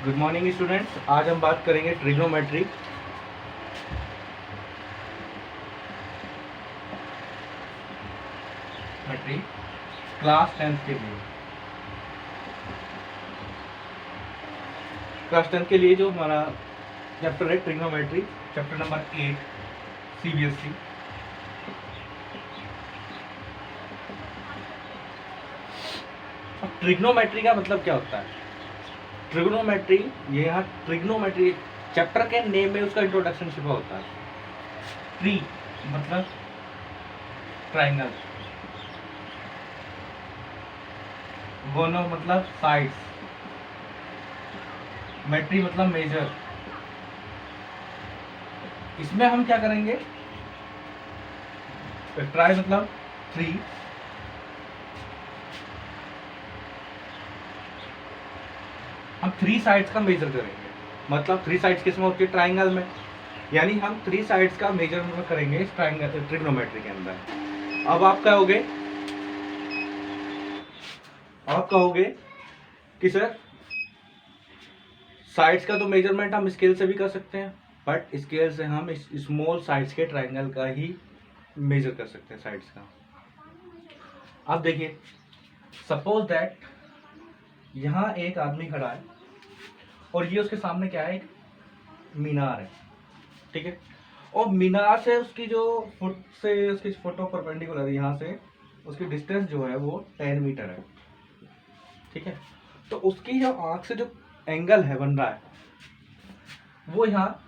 Good morning students. आज हम बात करेंगे ट्रिग्नोमेट्री। क्लास 10th के लिए जो हमारा चैप्टर है ट्रिग्नोमेट्री, चैप्टर नंबर 8 सीबीएसई। अब ट्रिग्नोमेट्री का मतलब क्या होता है? ट्रिग्नोमेट्री, ये यहाँ ट्रिग्नोमेट्री चैप्टर के नेम में उसका इंट्रोडक्शन छिपा होता है। ट्री मतलब ट्राइंगल, गोनो मतलब साइड्स, मेट्री मतलब मेजर। इसमें हम क्या करेंगे? ट्राई मतलब थ्री, हम थ्री साइड्स का मेजर करेंगे। मतलब थ्री साइड्स किसमें होती है? ट्राइंगल में। यानी हम थ्री साइड्स का मेजरमेंट करेंगे इस ट्राइंगल ट्रिग्नोमेट्री के अंदर। अब आप कहोगे कि सर साइड्स का तो मेजरमेंट हम स्केल से भी कर सकते हैं, बट स्केल से हम इस स्मॉल साइड्स के ट्राइंगल का ही मेजर कर सकते हैं, साइड्स का। अब देखिए, सपोज दैट यहाँ एक आदमी खड़ा है और ये उसके सामने क्या है? एक मीनार है, ठीक है। और मीनार से उसकी जो उसकी फोटो परपेंडिकुलर है, यहाँ से उसकी डिस्टेंस जो है वो 10 मीटर है, ठीक है। तो उसकी जो आंख से जो एंगल है बन रहा है वो यहाँ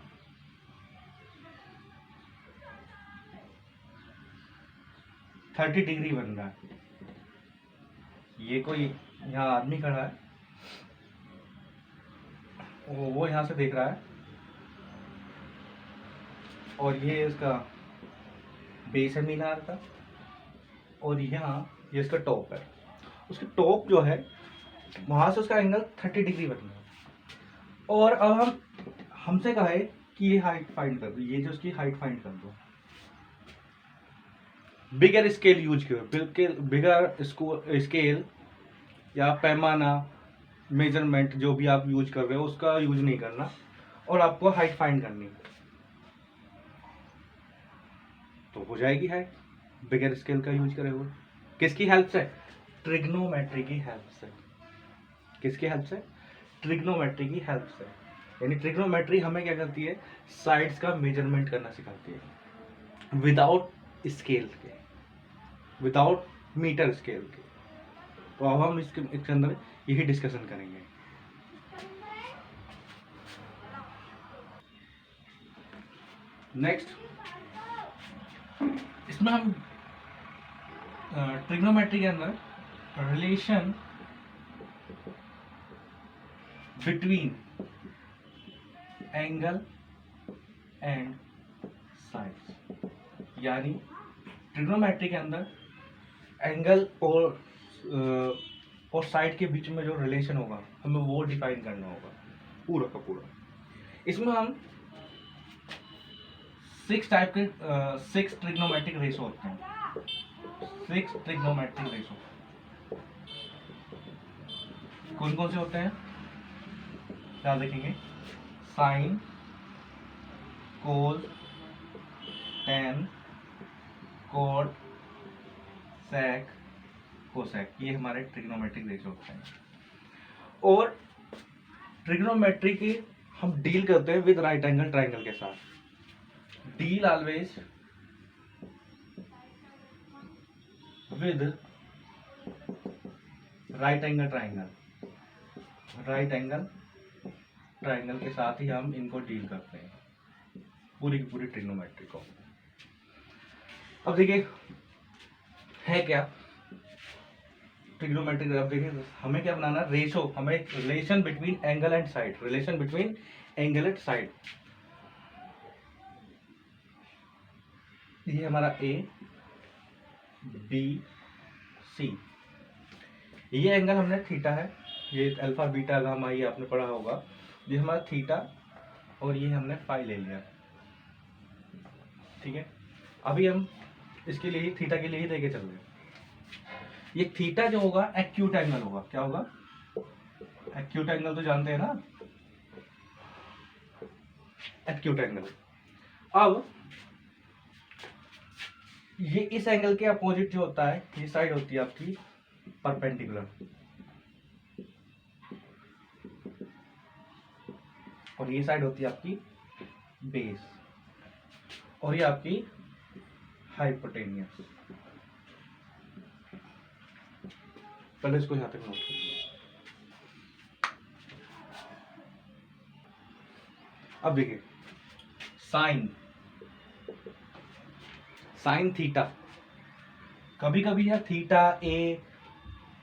30 डिग्री बन रहा है। ये कोई यहाँ आदमी खड़ा है, वो यहाँ से देख रहा है और ये इसका बेस है मीनार का, और यहाँ ये इसका टॉप है। उसकी टॉप जो है वहां से उसका एंगल 30 डिग्री बन रहा है। और अब हमसे कहे कि ये हाइट फाइंड कर दो, ये जो उसकी हाइट फाइंड कर दो। बिगर स्केल यूज करो, बिगर स्केल या पैमाना, मेजरमेंट जो भी आप यूज कर रहे हो उसका यूज नहीं करना, और आपको हाइट फाइंड करनी है। तो हो जाएगी हाइट बिगर स्केल का यूज करे हुए। किसकी हेल्प से? ट्रिग्नोमेट्री की हेल्प से। किसकी हेल्प से? ट्रिग्नोमेट्री की हेल्प से। यानी ट्रिग्नोमेट्री हमें क्या करती है? साइड्स का मेजरमेंट करना सिखाती है, विदाउट स्केल के, विदाउट मीटर स्केल के। तो अब हम इसके अंदर यही डिस्कशन करेंगे। नेक्स्ट, इसमें हम ट्रिग्नोमेट्री के अंदर relation between angle and sides, यानी ट्रिग्नोमेट्री के अंदर एंगल और साइड के बीच में जो रिलेशन होगा हमें वो डिफाइन करना होगा पूरा का पूरा। इसमें हम 6 टाइप के 6 ट्रिग्नोमेट्रिक रेशो होते हैं। 6 ट्रिग्नोमेट्रिक रेशो कौन कौन से होते हैं? क्या देखेंगे? साइन, कोस, टेन, कोट, सेक, कोसेक, ये हमारे ट्रिग्नोमेट्रिक रेशो होते हैं। और ट्रिग्नोमेट्री की हम डील करते हैं विद राइट एंगल ट्राइंगल के साथ। Deal always with right angle triangle, right angle triangle के साथ ही हम इनको डील करते हैं, पूरी की पूरी ट्रिग्नोमेट्री को। अब देखिए है क्या ट्रिग्नोमेट्री। अब देखिए हमें क्या बनाना? रेशो, हमें relation between angle and side, relation between angle and side. ये हमारा ए बी सी, ये एंगल हमने थीटा है, ये अल्फा बीटा गामा ये आपने पढ़ा होगा। ये हमारा थीटा और ये हमने फाई ले लिया, ठीक है। अभी हम इसके लिए थीटा के लिए ही लेके चल रहे हैं। ये थीटा जो होगा एक्यूट एंगल होगा। क्या होगा? एक्यूट एंगल तो जानते हैं ना, एक्यूट एंगल। अब ये इस एंगल के अपोजिट जो होता है, ये साइड होती है आपकी परपेंडिकुलर, और ये साइड होती है आपकी बेस, और ये आपकी हाइपोटेनियस। पहले इसको यहां तक नोट कीजिए। अब देखिए साइन साइन थीटा, कभी कभी है थीटा ए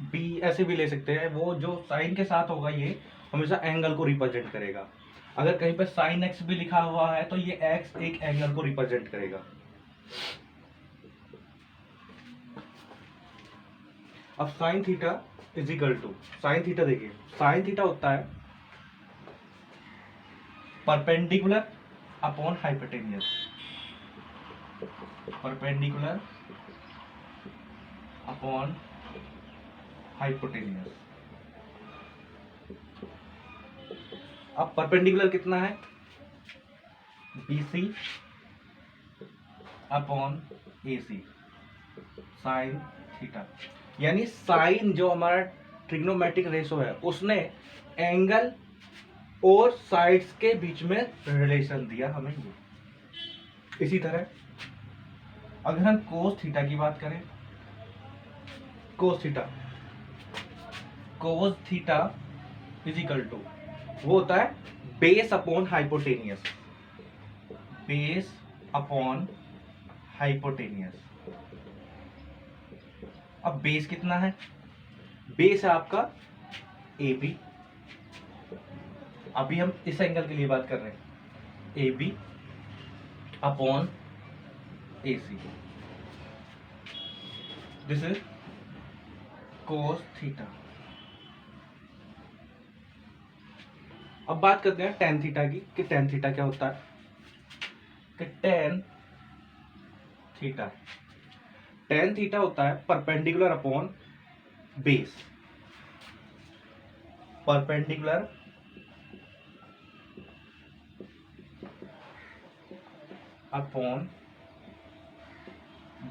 बी ऐसे भी ले सकते हैं। वो जो साइन के साथ होगा ये हमेशा एंगल को रिप्रेजेंट करेगा। अगर कहीं पर साइन एक्स भी लिखा हुआ है तो ये एक्स एक एंगल को रिप्रेजेंट करेगा। अब sine theta is equal to, sine theta देखिए, साइन थीटा होता है perpendicular upon hypotenuse, perpendicular upon hypotenuse. अब परपेंडिकुलर कितना है, BC upon AC sine theta. यानी साइन जो हमारा ट्रिग्नोमेट्रिक रेशो है उसने एंगल और साइड्स के बीच में रिलेशन दिया हमें ये। इसी तरह अगर हम कोस थीटा की बात करें, cos theta is equal to, वो होता है base upon hypotenuse, base upon hypotenuse. अब बेस कितना है, बेस है आपका AB, अभी हम इस एंगल के लिए बात कर रहे हैं, AB upon AC, this is cos theta. अब बात करते हैं टेन थीटा की, कि टेन थीटा क्या होता है, कि टेन थीटा होता है perpendicular upon base, perpendicular upon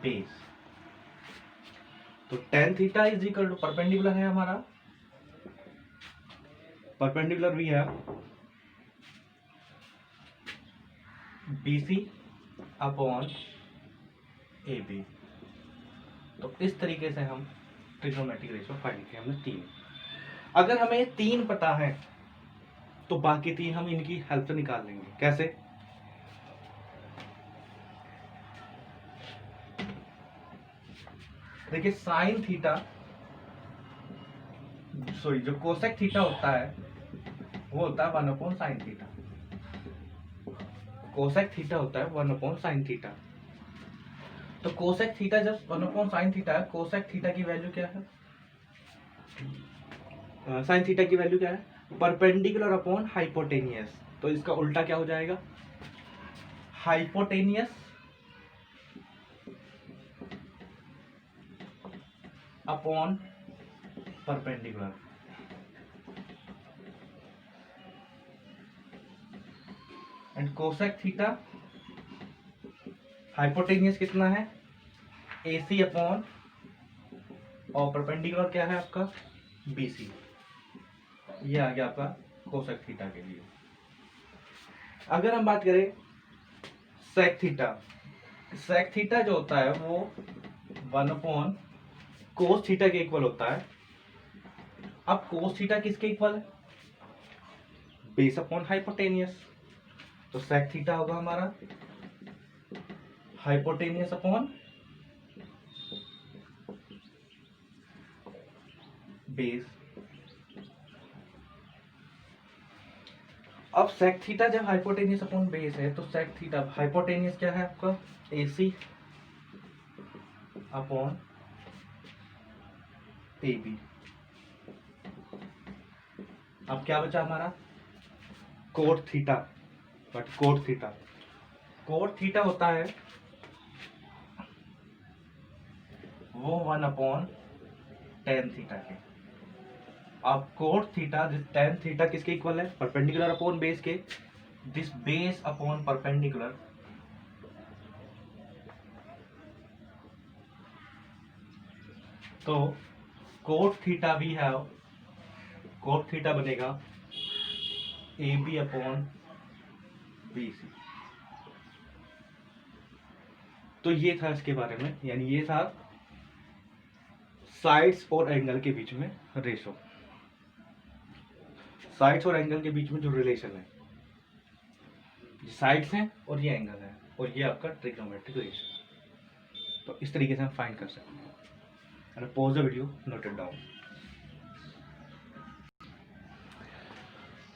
base. तो tan theta is equal to, perpendicular है हमारा, परपेंडिकुलर भी है BC अपॉन AB। तो इस तरीके से हम ट्रिग्नोमेट्रिक रेशियो फाइंड किए हमने तीन। अगर हमें तीन पता है तो बाकी तीन हम इनकी हेल्प से निकाल लेंगे। कैसे, देखिए साइन थीटा, सॉरी जो कोसेक थीटा होता है वो होता है 1 upon sine theta, cosec theta होता है 1 अपॉन साइन थीटा। तो कोसेक थीटा जब 1 अपॉन साइन थीटा है, कोसेक थीटा की वैल्यू क्या है, साइन थीटा की वैल्यू क्या है, परपेंडिकुलर अपॉन हाइपोटेनियस। तो इसका उल्टा क्या हो जाएगा, hypotenuse upon perpendicular. And cosec theta, hypotenuse कितना है, AC अपॉन, और परपेंडिकुलर क्या है आपका BC। ये आ गया आपका कोसेक थीटा के लिए। अगर हम बात करें सेक थीटा, सेक थीटा जो होता है वो 1 अपॉन कोस थीटा के इक्वल होता है। अब कोस थीटा किसके इक्वल है, बेस अपॉन हाइपोटेनियस। तो सेक थीटा होगा हमारा हाइपोटेनियस अपॉन बेस। अब सेक थीटा जब हाइपोटेनियस अपॉन बेस है तो सेक थीटा, हाइपोटेनियस क्या है आपका AC अपॉन AB। अब क्या बचा हमारा, cot theta, but cot theta होता है वो 1 अपॉन टेन थीटा के। अब कोट थीटा, टेन थीटा किसके इक्वल है, परपेंडिकुलर अपॉन बेस के, this base upon perpendicular तो cot theta we have cot theta बनेगा AB अपॉन BC। तो ये था इसके बारे में, यानी ये था साइड्स और एंगल के बीच में रेशो, साइड्स और एंगल के बीच में जो रिलेशन है, ये साइड्स हैं और ये एंगल है और ये आपका ट्रिग्नोमेट्रिक रेशो। तो इस तरीके से हम फाइंड कर सकते हैं। And pause the video, note it down.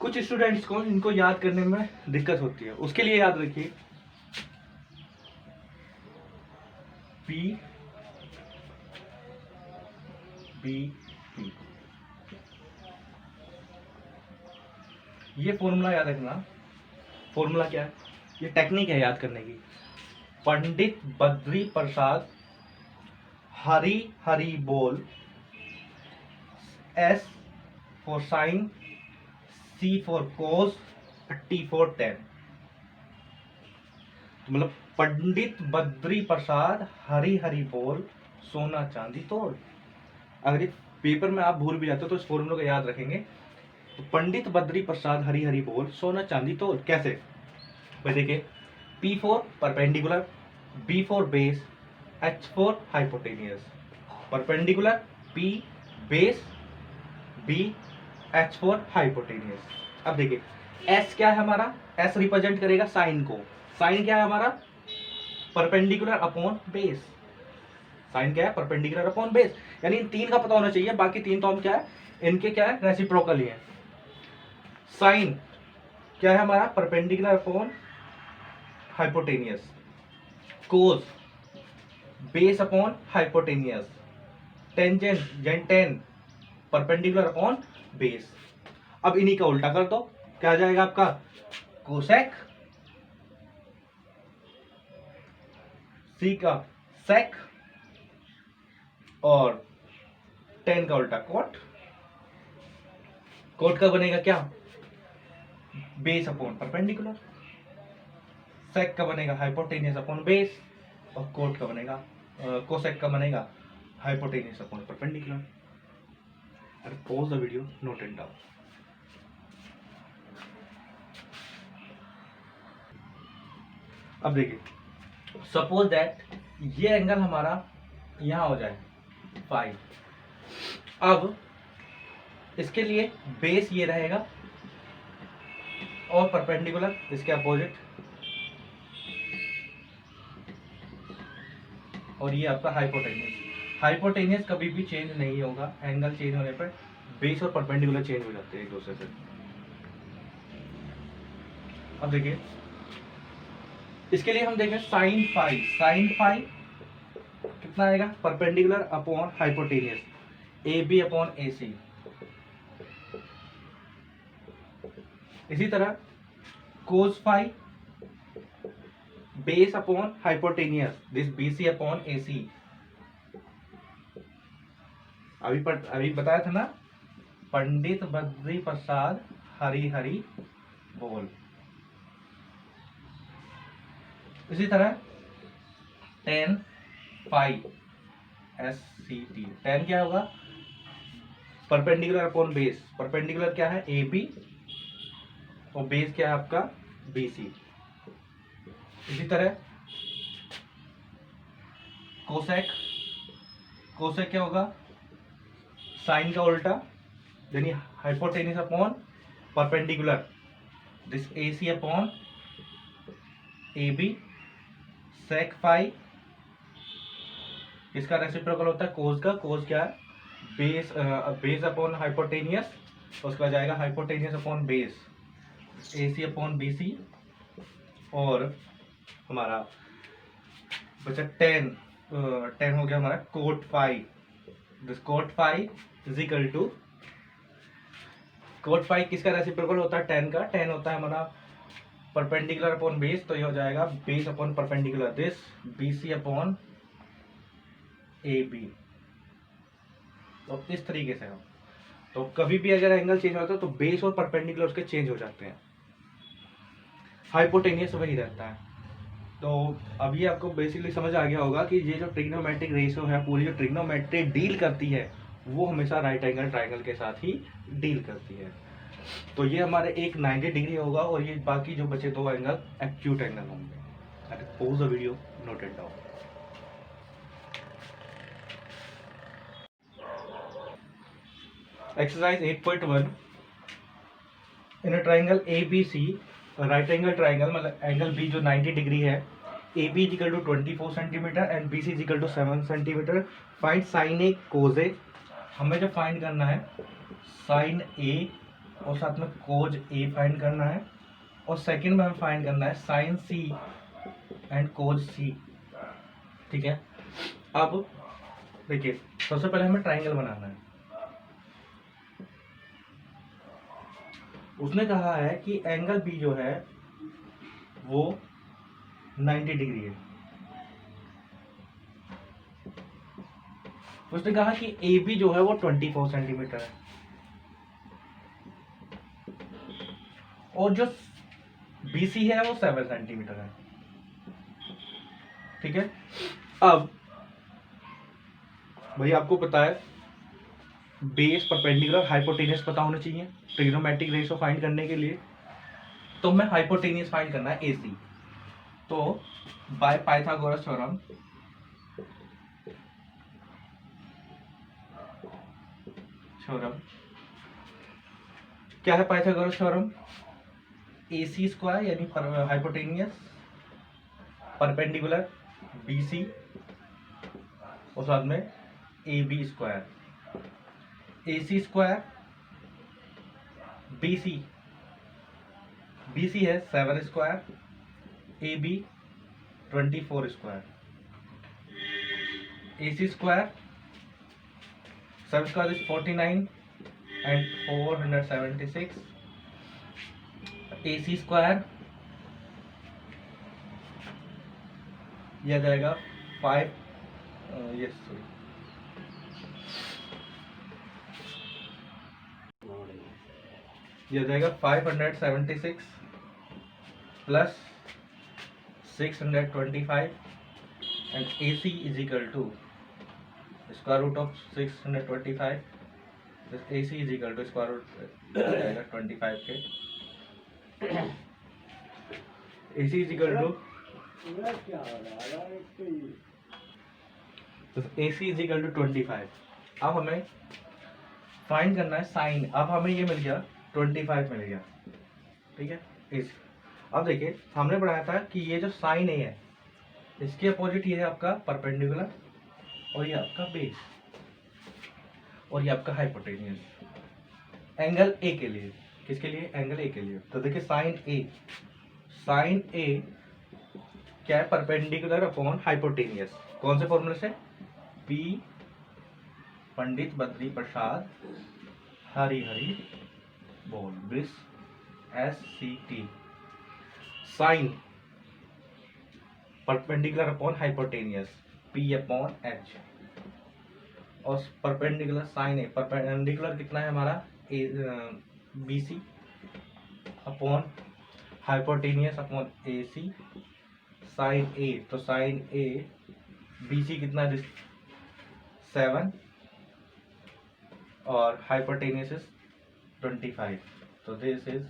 कुछ स्टूडेंट्स को इनको याद करने में दिक्कत होती है, उसके लिए याद रखिए पी बी पी, ये फॉर्मूला याद रखना। फॉर्मूला क्या है? ये टेक्निक है याद करने की। पंडित बद्री प्रसाद हरी हरी बोल, S for sine, C for cos, T for tan. मतलब पंडित बद्री प्रसाद हरी हरी बोल, सोना चांदी तोड़। अगर ये पेपर में आप भूल भी जाते हो तो इस फॉर्मूले को याद रखेंगे। तो पंडित बद्री प्रसाद हरी हरी बोल, सोना चांदी तोड़। कैसे? भाई देखिए, P for perpendicular, B for base, H for hypotenuse. Perpendicular P base, B H for hypotenuse. अब देखिए S क्या है हमारा? S रिप्रेजेंट करेगा साइन को। साइन क्या है हमारा? Perpendicular upon base. साइन क्या है? Perpendicular upon base. यानी इन तीन का पता होना चाहिए, बाकी तीन तो हम क्या है, इनके क्या है, रेसिप्रोकल ही है। साइन क्या है हमारा? Perpendicular upon hypotenuse. Cos base upon hypotenuse. Tangent यानी टेन परपेंडिकुलर अपॉन बेस। अब इन्हीं का उल्टा कर दो, क्या आ जाएगा आपका? कोसेक, सी का सेक और टेन का उल्टा कोट। कोट का बनेगा क्या? Base upon perpendicular. सेक का बनेगा हाइपोटेनियस अपॉन बेस और कोट का बनेगा कोसेक का बनेगा हाइपोटेनियस अपॉन परपेंडिकुलर। अरे pause the video, note it down. अब देखिए, सपोज दैट ये एंगल हमारा यहां हो जाए 5। अब इसके लिए बेस ये रहेगा और परपेंडिकुलर इसके अपोजिट, और ये आपका हाइपोटेनियस। हाइपोटेनियस कभी भी चेंज नहीं होगा, एंगल चेंज होने पर बेस और परपेंडिकुलर चेंज हो जाते हैं एक दूसरे से। अब देखिए, इसके लिए हम देखें साइन फाई। साइन फाई कितना आएगा? Perpendicular upon hypotenuse, A B upon A C. इसी तरह cos phi base upon hypotenuse, this B C upon A C. अभी बताया था ना, पंडित बद्री प्रसाद हरी हरी बोल। इसी तरह tan five S C T. Tan क्या होगा? Perpendicular upon base. परपेंडिकुलर क्या है? ए बी और बेस क्या है आपका? B C. इसी तरह कोसेक। कोसेक क्या होगा? साइन का उल्टा, यानी hypotenuse upon perpendicular, this A C upon A B. Sec phi इसका रेसिप्रोकल होता है कोस का। कोस क्या है? बेस बेस अपॉन हाइपोटेनियस, उसके बाद जाएगा hypotenuse upon base, A C upon B C. और हमारा बचा टेन। टेन हो गया हमारा cot phi. This cot phi is equal to, cot phi किसका रेसिप्रोकल होता है? टेन का। टेन होता है हमारा परपेंडिकुलर अपॉन बेस, तो ये हो जाएगा base upon perpendicular, this B C upon A B. तो इस तरीके से हम, तो कभी भी अगर एंगल चेंज होता है तो बेस और परपेंडिकुलर उसके चेंज हो जाते हैं। हाइपोटेनियस वही रहता है। तो अब ये आपको बेसिकली समझ आ गया होगा कि ये जो ट्रिग्नोमेट्रिक रेशियो है, पूरी जो ट्रिग्नोमेट्री डील करती है वो हमेशा राइट एंगल ट्राइंगल के साथ ही डील करती है। तो ये हमारे एक 90 डिग्री होगा और ये बाकी जो बचे 2 एंगल एक्यूट एंगल होंगे। Pause the video, note it down. Exercise 8.1, in a triangle ABC, right angle triangle मतलब एंगल बी जो 90 डिग्री है, AB is equal to 24 centimetre and BC is equal to 7 centimetre. Find sine A cos A. हमें जो find करना है sine ए और साथ में कोज ए फाइंड करना है, और सेकंड में हमें फाइंड करना है साइन सी एंड कोज सी। ठीक है, अब देखिए सबसे पहले हमें ट्राइंगल बनाना है। उसने कहा है कि एंगल बी जो है वो 90 डिग्री है। उसने कहा कि ए बी जो है वो 24 सेंटीमीटर है, और जो बी सी है वो 7 सेंटीमीटर है। ठीक है, अब भाई आपको पता है बेस, परपेंडिकुलर, हाइपोटेनियस पता होना चाहिए ट्रिग्नोमेट्रिक रेशियो फाइंड करने के लिए। तो मैं हाइपोटेनियस फाइंड करना है AC। तो बाय पाइथागोरस थ्योरम क्या है पाइथागोरस थ्योरम? AC स्क्वायर यानी हाइपोटेनियस परपेंडिकुलर BC और साथ में AB square. AC square BC है 7 square, AB 24 square. AC square 7 square is 49 and 476। AC square यह जाएगा 5 यह जाएगा 576 plus 625 and AC is equal to square root of 625। AC is equal to square root जाएगा 25 के। AC is equal to AC is equal to 25। अब हमें find करना है साइन। अब हमें ये मिल गया 25 मिल गया। ठीक है, AC। अब देखिए हमने पढ़ाया था कि ये जो साइन ए है इसके अपोजिट ये है आपका परपेंडिकुलर और ये आपका बेस और ये आपका हाइपोटेनियस। एंगल ए के लिए, किसके लिए? एंगल ए के लिए। तो देखिए साइन ए क्या है? Perpendicular upon hypotenuse. कौन से फॉर्मूले से? पी पंडित बद्री प्रसाद हरी बोल ब्रिस SCT। Sine perpendicular upon hypotenuse P upon H, और परपेंडिकुलर साइन ए, परपेंडिकुलर कितना है हमारा? BC upon hypotenuse upon AC sine A. तो साइन ए BC कितना है? 7 और हाइपोटेनियस इज 25। तो दिस इज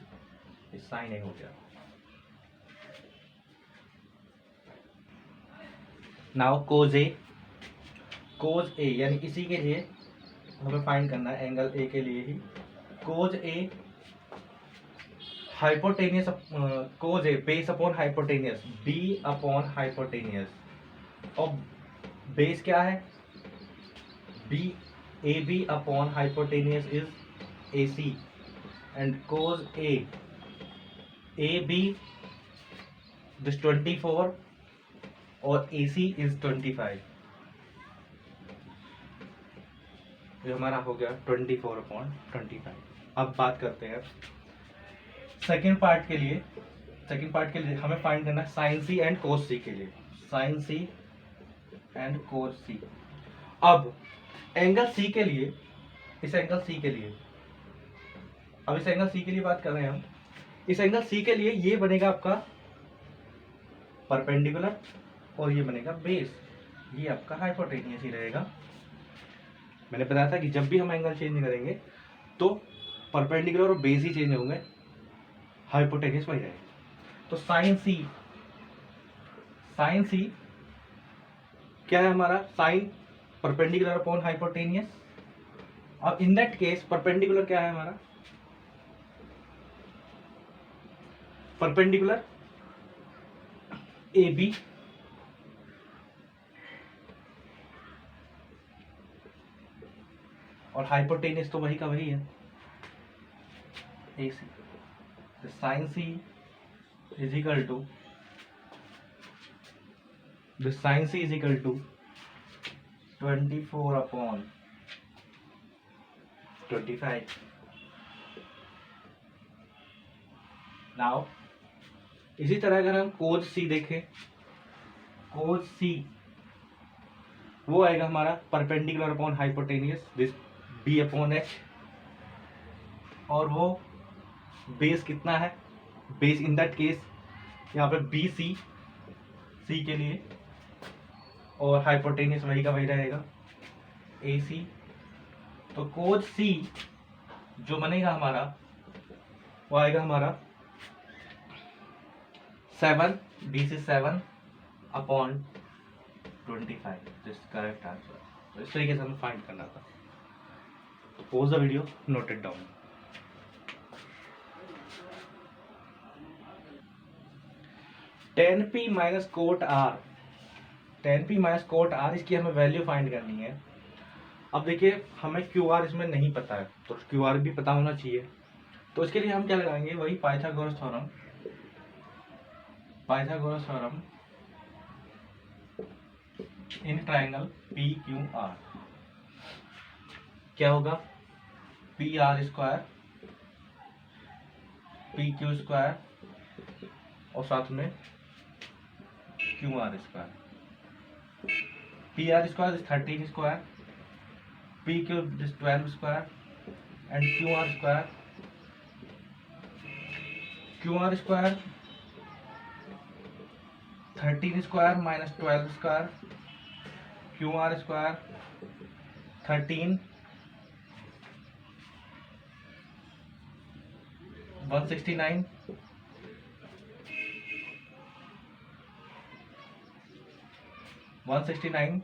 साइन ए हो गया। नाउ कोज ए यानी इसी के लिए हमें फाइंड करना है, एंगल ए के लिए ही। Cos A hypotenuse, cos A base upon hypotenuse B upon hypotenuse, और बेस क्या है? AB upon hypotenuse is AC and cos AB this 24 और AC इज 25। ये हमारा हो गया 24/25। अब बात करते हैं सेकेंड पार्ट के लिए। सेकेंड पार्ट के लिए हमें फाइंड करना है साइन सी एंड कोस सी के लिए। साइन सी एंड कोस सी। अब एंगल सी के लिए, इस एंगल सी के लिए, अब इस एंगल सी के लिए बात कर रहे हैं हम। इस एंगल सी के लिए ये बनेगा आपका परपेंडिकुलर और ये बनेगा बेस, ये आपका हाइपोटेनियस ही रहेगा। मैंने बताया था कि जब भी हम एंगल चेंज करेंगे तो परपेंडिकुलर और बेस ही चेंज होंगे, हाइपोटेनियस वही रहेगा। तो साइन सी क्या है हमारा, साइन परपेंडिकुलर अपॉन हाइपोटेनियस। और इन दैट केस परपेंडिकुलर क्या है हमारा, परपेंडिकुलर ए बी और हाइपोटेनियस तो वही का वही है A C. Sine C is equal to this sine C is equal to 24 upon 25। Now इसी तरह अगर हम कोज सी देखें, कोज सी वो आएगा हमारा perpendicular upon hypotenuse, this B upon H. और वो बेस कितना है, बेस इन दैट केस यहाँ पे बी सी के लिए, और हाइपोटेनियस वही का वही रहेगा ए सी। तो कोज सी जो बनेगा हमारा वो आएगा हमारा 7 B C 7 upon 25, this correct answer. तो इस तरीके से हमें फाइंड करना था। तो pause the video, note it down. Ten P minus cot R, ten P minus cot R, इसकी हमें वैल्यू फाइंड करनी है। अब देखिए हमें क्यू आर इसमें नहीं पता है, तो क्यू आर भी पता होना चाहिए। तो इसके लिए हम क्या लगाएंगे, वही Pythagoras theorem, Pythagoras theorem in triangle P Q R. क्या होगा, P R square P Q square और साथ में Q R square. P R square is 13 square, P Q is 12 square and Q R square, Q R square 13 square minus 12 square, Q R square 13 169 169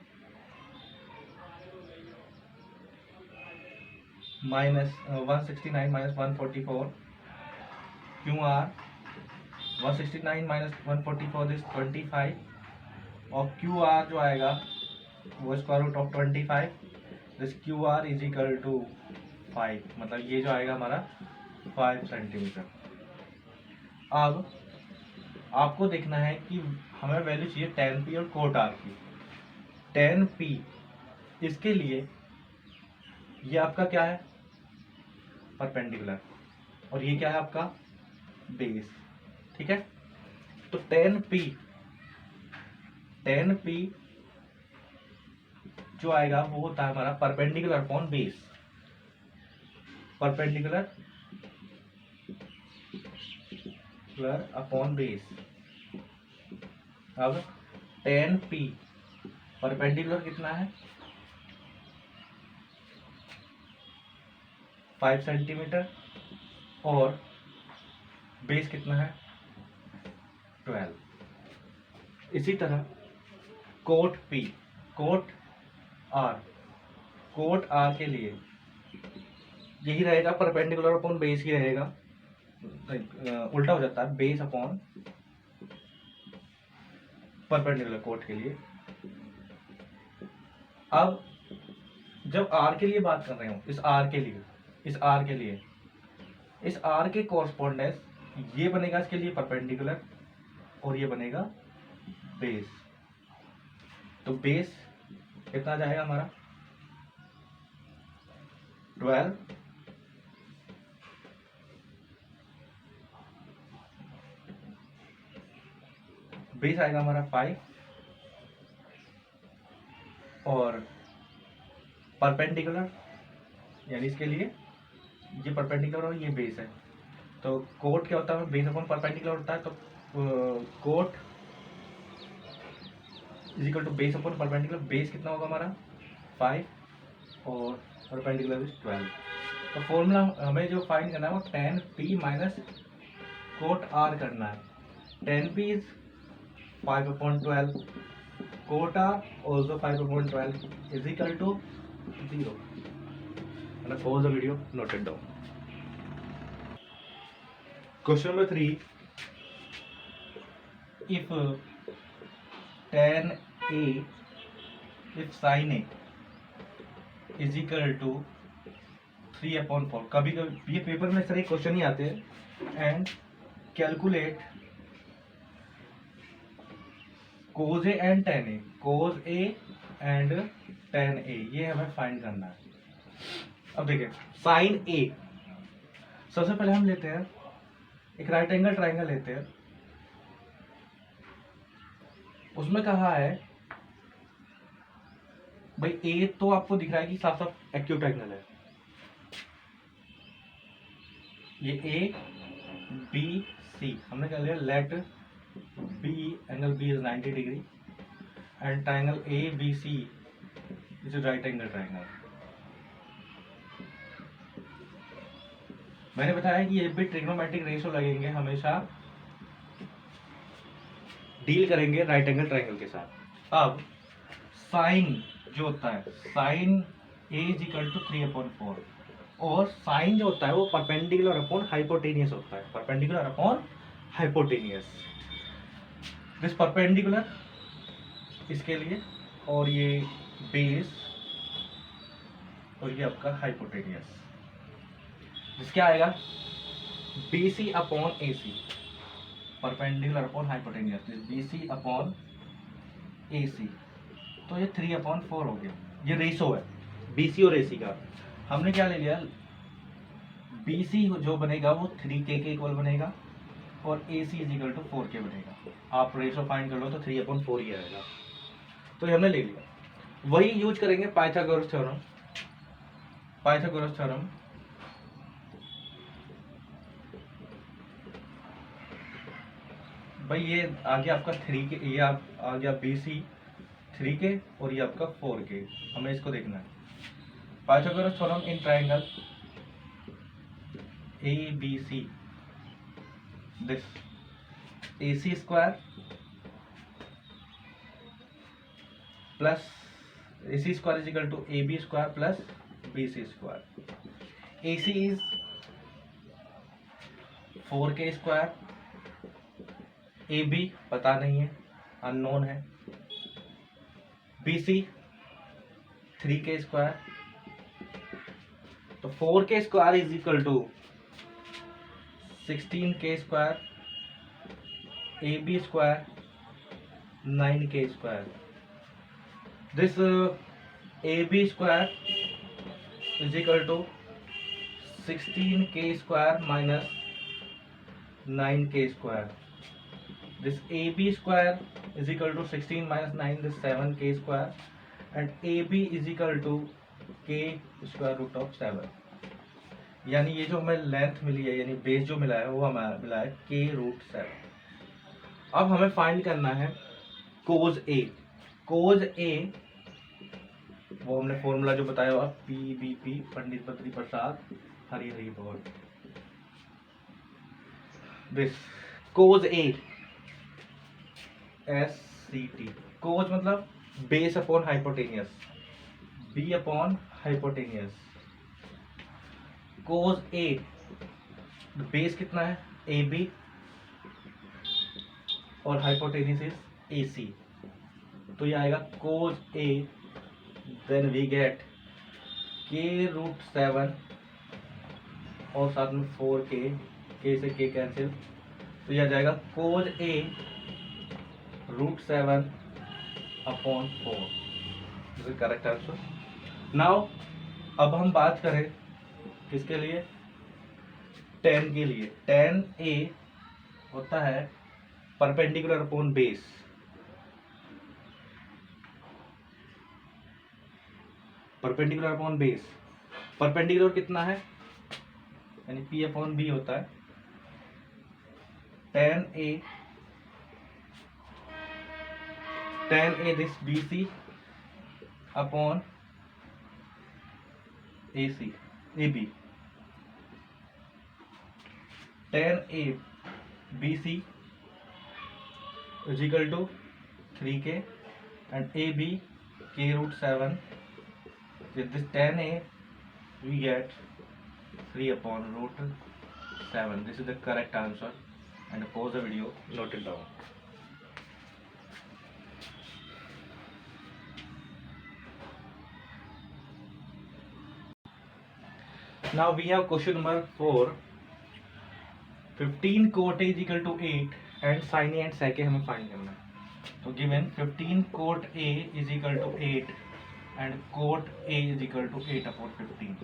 minus 169 minus 144, Q R 169 minus 144 this 25, और Q R जो आएगा वो square root of 25, this Q R is equal to 5, मतलब ये जो आएगा हमारा 5 centimetre. अब आपको देखना है कि हमें वैल्यू चाहिए टेन पी और कोट आर की। टेन पी इसके लिए ये आपका क्या है, परपेंडिकुलर, और ये क्या है आपका बेस, ठीक है। तो टेन पी जो आएगा वो होता है हमारा perpendicular upon base, perpendicular upon base. अब टेन पी परपेंडिकुलर कितना है 5 सेंटीमीटर और बेस कितना है 12। इसी तरह कोट पी, कोट आर के लिए यही रहेगा, परपेंडिकुलर अपॉन बेस ही रहेगा, उल्टा हो जाता है, बेस अपॉन परपेंडिकुलर कोट के लिए। अब जब आर के लिए बात कर रहे हो, इस आर के कोरस्पोंडेंस ये बनेगा इसके लिए परपेंडिकुलर और ये बनेगा बेस। तो बेस कितना जाएगा हमारा 12, बेस आएगा हमारा 5 और परपेंडिकुलर यानी इसके लिए ये परपेंडिकुलर और ये बेस है। तो कोट क्या होता है, बेस अपॉन परपेंडिकुलर होता है, तो cot is equal to base upon perpendicular. Base कितना होगा हमारा 5 और परपेंडिकुलर इज 12। तो फॉर्मूला हमें जो फाइंड करना है वो tan p minus cot r करना है। tan p इज 5/12, कोट r also 5/12 is equal to 0। and pause the video, note it down. Question number 3, if tan a, if sin a is equal to 3/4, कभी कभी ये paper में इस तरह question ही आते हैं। And calculate cos a and tan a, cos a and tan a, ये हमें फाइंड करना है। अब देखिए साइन a, सबसे पहले हम लेते हैं एक राइट एंगल ट्राइंगल लेते हैं। उसमें कहा है भाई ए तो आपको दिख रहा है कि साफ साफ एक्यूट एंगल है, ये ए बी सी, हमने कह लिया let B angle B is 90 degree and triangle A B C is right angle triangle. मैंने बताया कि ये भी ट्रिग्नोमेट्रिक रेशियो लगेंगे, हमेशा डील करेंगे राइट एंगल ट्राइंगल के साथ। अब साइन जो होता है, sine A is equal to 3/4, और साइन जो होता है वो परपेंडिकुलर अपॉन हाइपोटेनियस होता है, perpendicular upon hypotenuse. This perpendicular इसके लिए, और ये बेस, और ये आपका हाइपोटेनियस, जिसके आएगा B C upon A C, perpendicular upon hypotenuse, B C upon A C. तो ये 3/4 हो गया। ये रेशो है बी सी और ए सी का। हमने क्या ले लिया, बी सी जो बनेगा वो 3k के इक्वल बनेगा और ए सी इज इक्वल टू 4k बनेगा। आप रेशो फाइंड कर लो तो 3/4 ही आएगा। तो ये हमने ले लिया। वही यूज करेंगे पाइथागोरस थ्योरम। पाइथागोरस थ्योरम भाई ये आ गया आपका 3k, ये आप आ गया बी सी 3k और ये आपका 4k। हमें इसको देखना है। Pythagoras theorem in triangle A B C, this AC square plus AC square is equal to AB square plus BC square. AC is 4k square, AB पता नहीं है, अननोन है, BC 3k स्क्वायर। तो 4k square is equal to 16k square, AB square 9k square. This AB square is equal to 16k square minus 9k square. This AB square is equal to 16 माइनस 9, this 7k square, and AB is equal to k square root of 7। यानी ये जो हमें length मिली है, यानी base जो मिला है वो हमें मिला है k रूट 7। अब हमें फाइंड करना है कोज ए। कोज ए वो हमने फॉर्मूला जो बताया हुआ PBP, पंडित बद्री प्रसाद हरि हरि बोल। This cause A SCT, cos मतलब base upon hypotenuse, B upon hypotenuse. Cos A base कितना है AB और हाइपोटेनियस इज AC। तो ये आएगा cos A, then we get k root 7 और साथ में 4k, k से k कैंसिल, तो यह आ जाएगा cos A root 7 upon 4, this is correct answer. Now अब हम बात करें किसके लिए, tan के लिए। tan A होता है perpendicular upon base, perpendicular upon base. Perpendicular कितना है, यानी P अपॉन B होता है tan A tan A this BC upon AC AB. Tan A BC is equal to 3K and AB K root 7. With this tan A we get 3 upon root 7. This is the correct answer, and pause the video, note it down. Now we have question number 4. 15 cot A is equal to 8 and sin A and sec A हमें find करना है. तो given 15 cot A is equal to 8 and cot A is equal to 8 upon 15.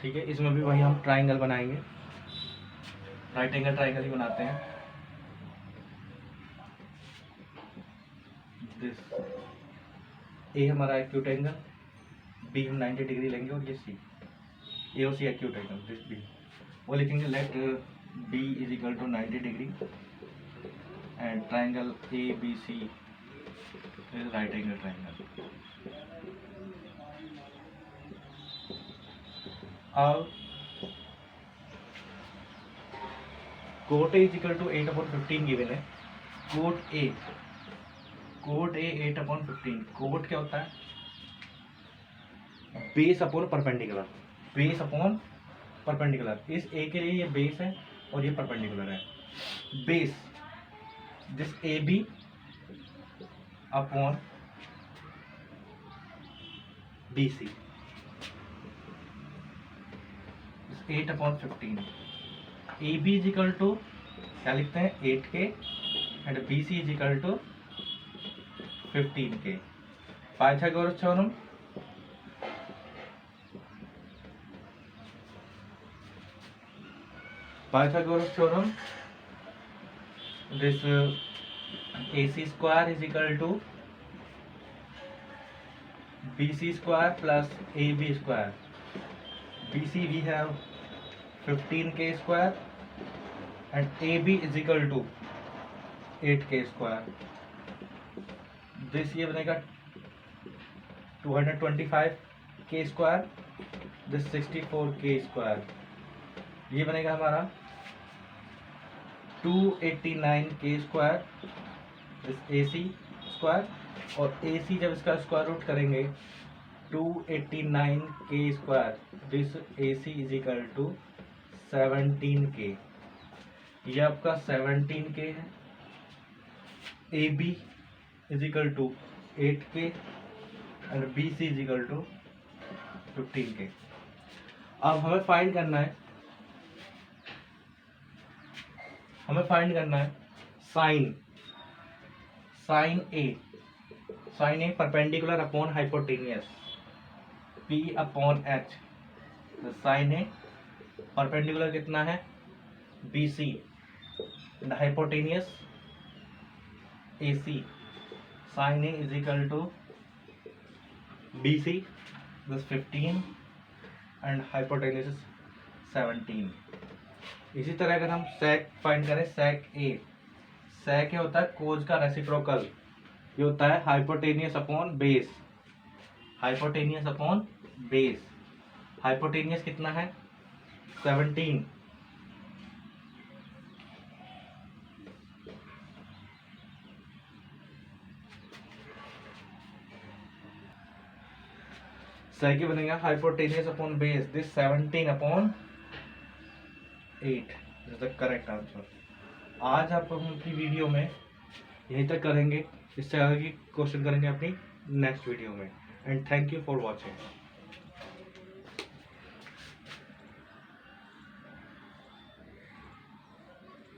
ठीक है, इसमें भी वही हम ट्राइंगल बनाएंगे, राइट एंगल ट्राइंगल ही बनाते हैं. दिस ए हमारा एक्यूट एंगल, बी हम 90 डिग्री लेंगे और ये सी, ए और C acute angle, this B. वो लिखेंगे let B is equal to 90 degree and triangle A B C is right angle triangle. अब cot A is equal to 8 upon 15 given है. Cot A 8 upon 15. Cot क्या होता है? Base upon perpendicular. Base upon perpendicular. इस A के लिए ये base है और ये परपेंडिकुलर है. Base this A B upon B C 8 upon 15. A B is equal to क्या लिखते हैं 8K and B C is equal to 15K. Pythagoras theorem. Pythagoras theorem, this AC square is equal to BC square plus AB square. BC we have 15K square and AB is equal to 8K square. This ये बनेगा 225K square. This 64K square. ये बनेगा हमारा 289K square. इस AC square और AC जब इसका square root करेंगे 289K square. This AC is equal to 17K. ये आपका 17K है. AB is equal to 8K and BC is equal to 15K. अब हमें फाइंड करना है sine A perpendicular upon hypotenuse P upon H. Sine A perpendicular कितना है BC and hypotenuse AC. Sine A is equal to BC this 15 and hypotenuse 17. इसी तरह अगर हम सेक फाइंड करें, सेक क्या होता है कोज का रेसिप्रोकल. ये होता है हाइपोटेनियस अपॉन बेस. हाइपोटेनियस कितना है 17. सेक बनेगा hypotenuse upon base. This 17 upon 8 is the correct answer. आज आप हम अपनी वीडियो में यहीं तक करेंगे. इससे आगे की क्वेश्चन करेंगे अपनी नेक्स्ट वीडियो में. And thank you for watching.